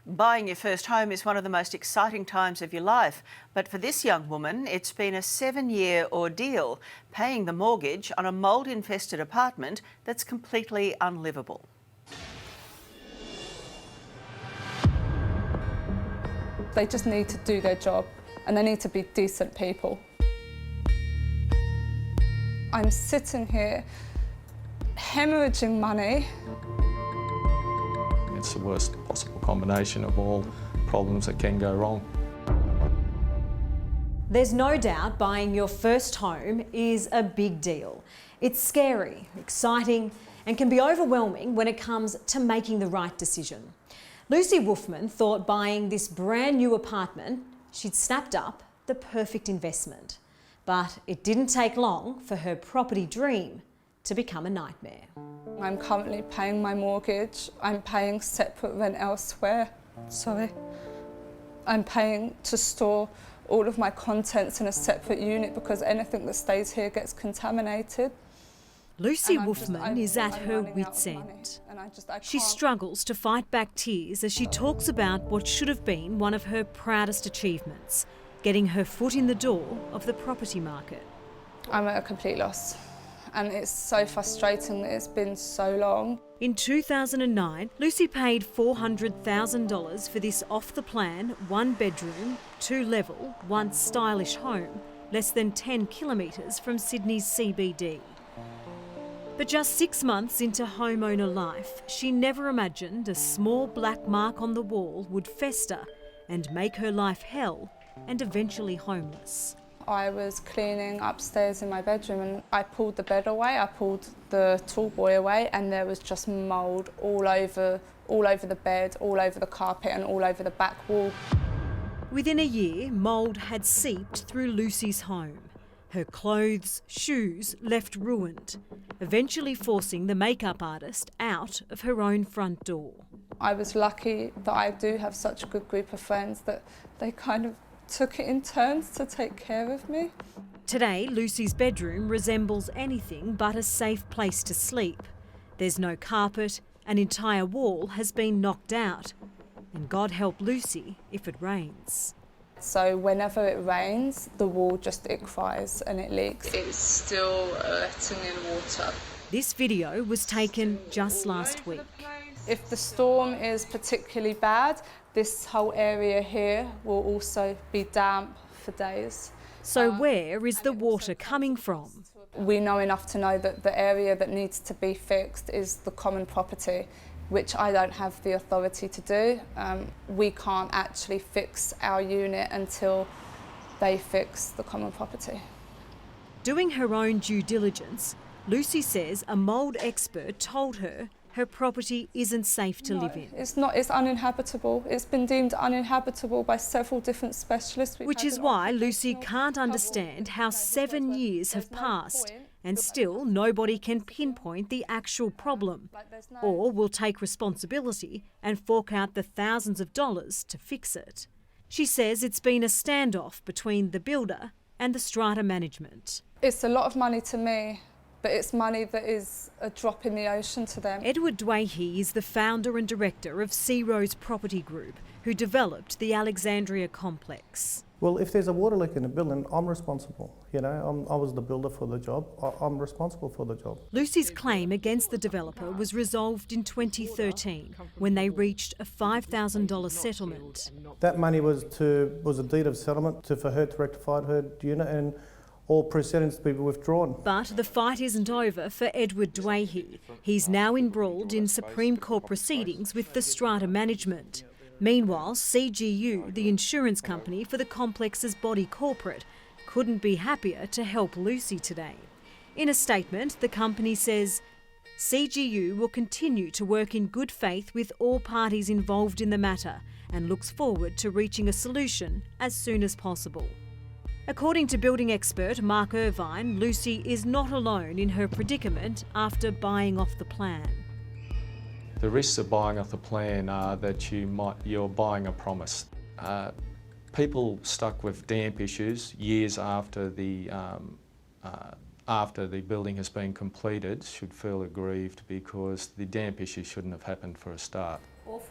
Buying your first home is one of the most exciting times of your life, but for this young woman, it's been a 7-year ordeal, paying the mortgage on a mould-infested apartment that's completely unlivable. They just need to do their job and they need to be decent people. I'm sitting here hemorrhaging money. It's the worst possible combination of all problems that can go wrong. There's no doubt buying your first home is a big deal. It's scary, exciting, and can be overwhelming when it comes to making the right decision. Lucy Wolfman thought buying this brand new apartment she'd snapped up the perfect investment. But it didn't take long for her property dream to become a nightmare. I'm currently paying my mortgage. I'm paying separate rent elsewhere. I'm paying to store all of my contents in a separate unit because anything that stays here gets contaminated. Lucy Wolfman is at her wit's end. She struggles to fight back tears as she talks about what should have been one of her proudest achievements, getting her foot in the door of the property market. I'm at a complete loss. And it's so frustrating that it's been so long. In 2009, Lucy paid $400,000 for this off-the-plan, 1-bedroom, 2-level, once stylish home, less than 10 kilometres from Sydney's CBD. But just 6 months into homeowner life, she never imagined a small black mark on the wall would fester and make her life hell and eventually homeless. I was cleaning upstairs in my bedroom and I pulled the bed away, I pulled the tall boy away, and there was just mould all over the bed, all over the carpet and all over the back wall. Within a year, mould had seeped through Lucy's home. Her clothes, shoes left ruined, eventually forcing the makeup artist out of her own front door. I was lucky that I do have such a good group of friends that they kind of took it in turns to take care of me. Today, Lucy's bedroom resembles anything but a safe place to sleep. There's no carpet, an entire wall has been knocked out, and God help Lucy if it rains. So whenever it rains, the wall it cries and it leaks. It's still letting in water. This video was taken just last week. If the storm is particularly bad, this whole area here will also be damp for days. So where is the water coming from? We know enough to know that the area that needs to be fixed is the common property, which I don't have the authority to do. We can't actually fix our unit until they fix the common property. Doing her own due diligence, Lucy says a mould expert told her her property isn't safe to live in. It's not, it's uninhabitable. It's been deemed uninhabitable by several different specialists. Which is why Lucy can't understand how 7 years have passed and still nobody can pinpoint the actual problem or will take responsibility and fork out the thousands of dollars to fix it. She says it's been a standoff between the builder and the strata management. It's a lot of money to me, but it's money that is a drop in the ocean to them. Edward Dwayhe is the founder and director of Sea Rose Property Group, who developed the Alexandria complex. Well, if there's a water leak in the building, I'm responsible. You know, I was the builder for the job. I'm responsible for the job. Lucy's claim against the developer was resolved in 2013 when they reached a $5,000 settlement. That money was a deed of settlement for her to rectify her unit and all precedents to be withdrawn. But the fight isn't over for Edward Dwayhe. He's now embroiled in Supreme Court proceedings with the strata management. Meanwhile, CGU, the insurance company for the complex's body corporate, couldn't be happier to help Lucy today. In a statement, the company says, CGU will continue to work in good faith with all parties involved in the matter and looks forward to reaching a solution as soon as possible. According to building expert Mark Irvine, Lucy is not alone in her predicament after buying off the plan. The risks of buying off the plan are that you're buying a promise. People stuck with damp issues years after the building has been completed should feel aggrieved because the damp issue shouldn't have happened for a start.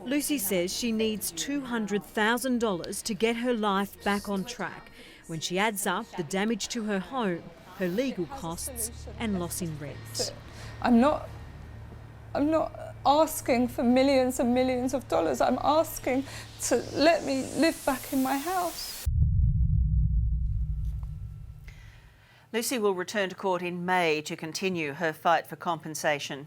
Lucy says she needs $200,000 to get her life back on track when she adds up the damage to her home, her legal costs and loss in rent. I'm not asking for millions and millions of dollars. I'm asking to let me live back in my house. Lucy will return to court in May to continue her fight for compensation.